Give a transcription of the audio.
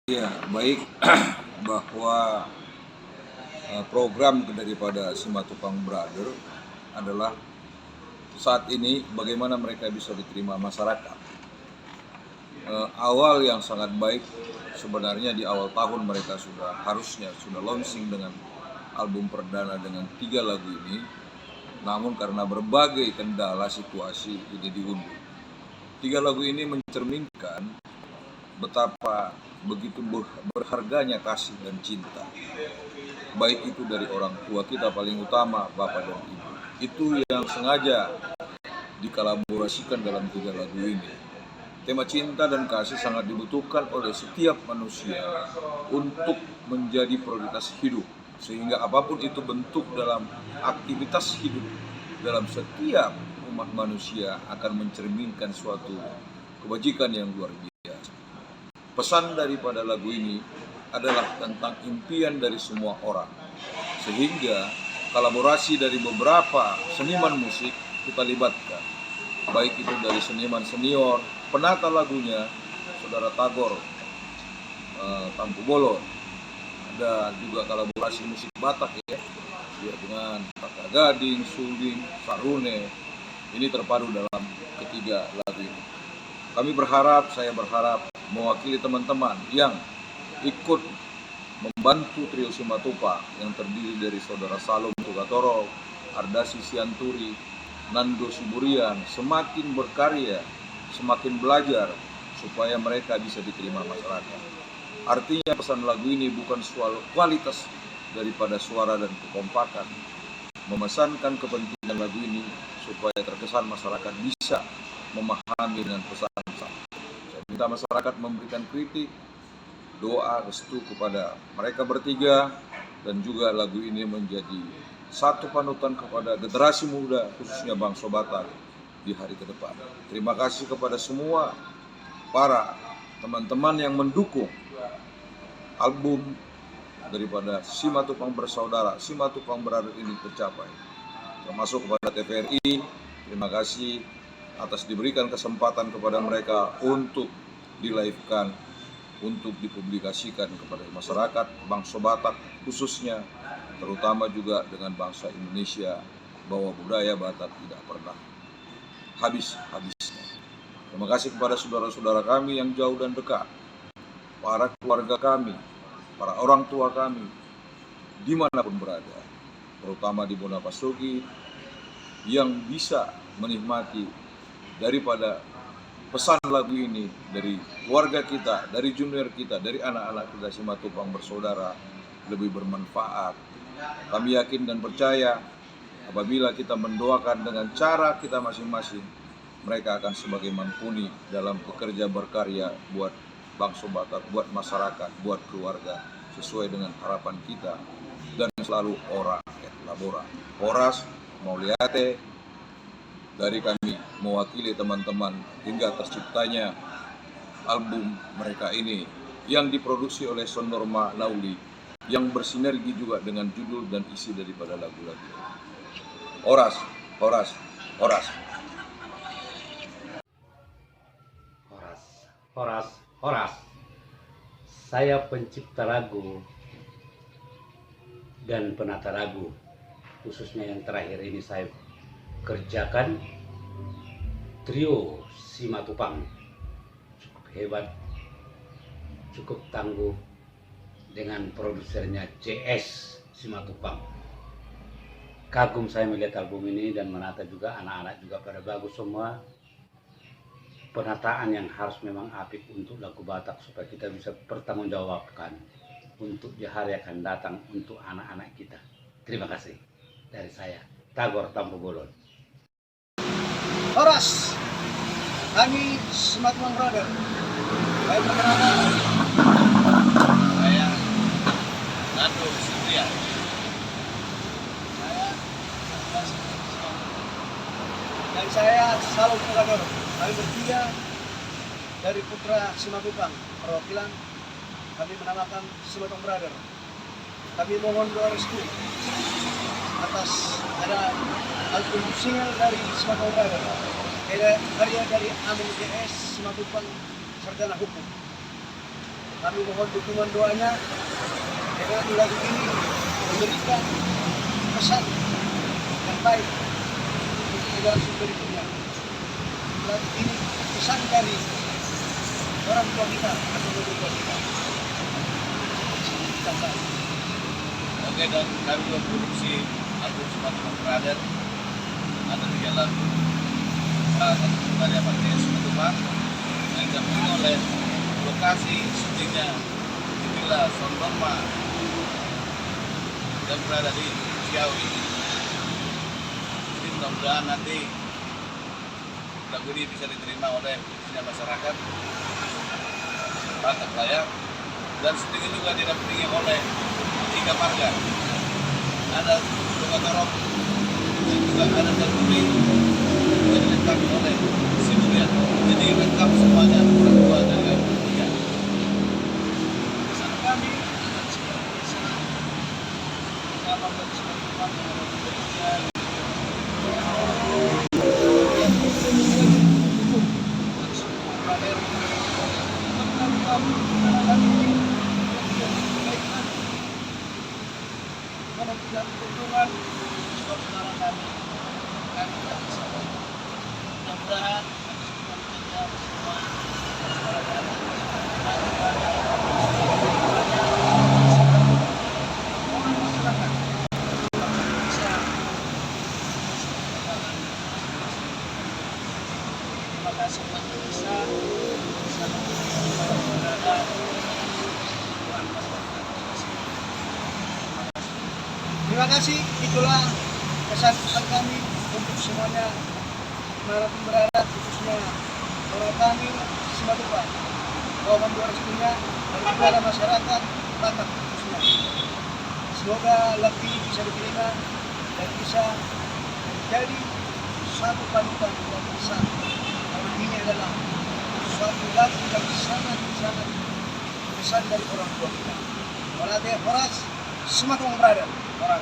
Ya, baik bahwa program daripada Simatupang Brother adalah saat ini bagaimana mereka bisa diterima masyarakat. Awal yang sangat baik sebenarnya di awal tahun mereka harusnya sudah launching dengan album perdana dengan 3 lagu ini. Namun karena berbagai kendala situasi ini diundur. 3 lagu ini mencerminkan betapa begitu berharganya kasih dan cinta, baik itu dari orang tua kita paling utama, bapak dan ibu. Itu yang sengaja dikolaborasikan dalam 3 lagu ini. Tema cinta dan kasih sangat dibutuhkan oleh setiap manusia untuk menjadi prioritas hidup, sehingga apapun itu bentuk dalam aktivitas hidup dalam setiap umat manusia akan mencerminkan suatu kebajikan yang luar biasa. Pesan daripada lagu ini adalah tentang impian dari semua orang, sehingga kolaborasi dari beberapa seniman musik kita libatkan, baik itu dari seniman senior, penata lagunya Saudara Tagor Tampu Bolon, ada juga kolaborasi musik Batak ya dengan Taka Gading, Suling, Sarune. Ini terpadu dalam ketiga lagu ini. Saya berharap mewakili teman-teman yang ikut membantu trio Simatupang yang terdiri dari Saudara Salom Tugatoro, Ardasi Sianturi, Nando Suburian, semakin berkarya, semakin belajar supaya mereka bisa diterima masyarakat. Artinya pesan lagu ini bukan soal kualitas daripada suara dan kekompakan, memesankan kepentingan lagu ini supaya terkesan masyarakat bisa memahami dengan pesan. Saya minta masyarakat memberikan kritik, doa, restu kepada mereka bertiga, dan juga lagu ini menjadi satu panutan kepada generasi muda, khususnya Bangsa Batak di hari ke depan. Terima kasih kepada semua para teman-teman yang mendukung album daripada Simatupang Bersaudara, Simatupang Brother ini tercapai. Termasuk kepada TVRI, terima kasih atas diberikan kesempatan kepada mereka untuk di-live-kan, untuk dipublikasikan kepada masyarakat bangsa Batak khususnya, terutama juga dengan bangsa Indonesia, bahwa budaya Batak tidak pernah habis-habisnya. Terima kasih kepada saudara-saudara kami yang jauh dan dekat, para keluarga kami, para orang tua kami, dimanapun berada, terutama di Bonapasugi, yang bisa menikmati daripada pesan lagu ini dari keluarga kita, dari junior kita, dari anak-anak kita Simatupang Bersaudara lebih bermanfaat. Kami yakin dan percaya apabila kita mendoakan dengan cara kita masing-masing, mereka akan sebagai mumpuni dalam bekerja berkarya buat bangsa Batak, buat masyarakat, buat keluarga, sesuai dengan harapan kita. Dan selalu ora et labora. Horas Mauliate dari kami mewakili teman-teman hingga terciptanya album mereka ini yang diproduksi oleh Sonorma Nauli, yang bersinergi juga dengan judul dan isi daripada lagu-lagu. Horas, horas, horas. Horas, horas, horas. Saya pencipta lagu dan penata lagu, khususnya yang terakhir ini saya kerjakan. Trio Simatupang cukup hebat, cukup tangguh, dengan produsernya CS Simatupang. Kagum saya melihat album ini dan menata juga, anak-anak juga pada bagus semua. Penataan yang harus memang apik untuk lagu Batak supaya kita bisa pertanggungjawabkan untuk di hari akan datang untuk anak-anak kita. Terima kasih dari saya, Tagor Tampu Bolon. Horas, kami Simatupang Brother. Baik perkenalkan, saya Nando Suburian. Dan saya Salom Tugatoro. Kami bertiga dari putra Simatupang, perwakilan kami menamakan Simatupang Brother. Kami mohon doa restu atas ada album single dari Simatupang Brother, karya dari Amin GS Simatupang Sarjana Hukum. Kami mohon dukungan doanya dengan lagu ini memberikan pesan yang baik untuk generasi berikutnya. Lagu ini pesan dari orang tua kita atau leluhur tua kita. Sampai. Oke, dan kami memproduksi album Sumatera Brother. Ada 3 lagu. Satu karya Partai Simatupang yang didampingi oleh lokasi syutingnya di Villa Sontorma yang berada di Ciawi. Jadi mudah-mudahan nanti lagu ini bisa diterima oleh masyarakat Batak Layak, dan syuting juga didampingi oleh 3 marga. Ada Lokatorok dan juga ada Dalbumi yang dilengkapi oleh Sibulian. Jadi lengkap semuanya berdua dari Sibulian. Pesan kami akan seperti biasa. Kalau bersemangat bekerja menentukan keuntungan saudara kami tak bisa. Mudah-mudahan kami semua bekerja bersama saudara kami. Mohon masyarakat bisa terima kasih Pak Desa berada. Terima kasih, itulah pesan-pesan kami untuk semuanya dimanapun berada, khususnya orang kami Simatupang, kawan dua restunya dan kepada masyarakat Batak khususnya. Semoga lagu ini bisa diterima dan bisa menjadi satu panutan yang besar. Karena ini adalah suatu lagu yang sangat-sangat besar dari orang tua kita. Walate Horas, Simatupang Brother.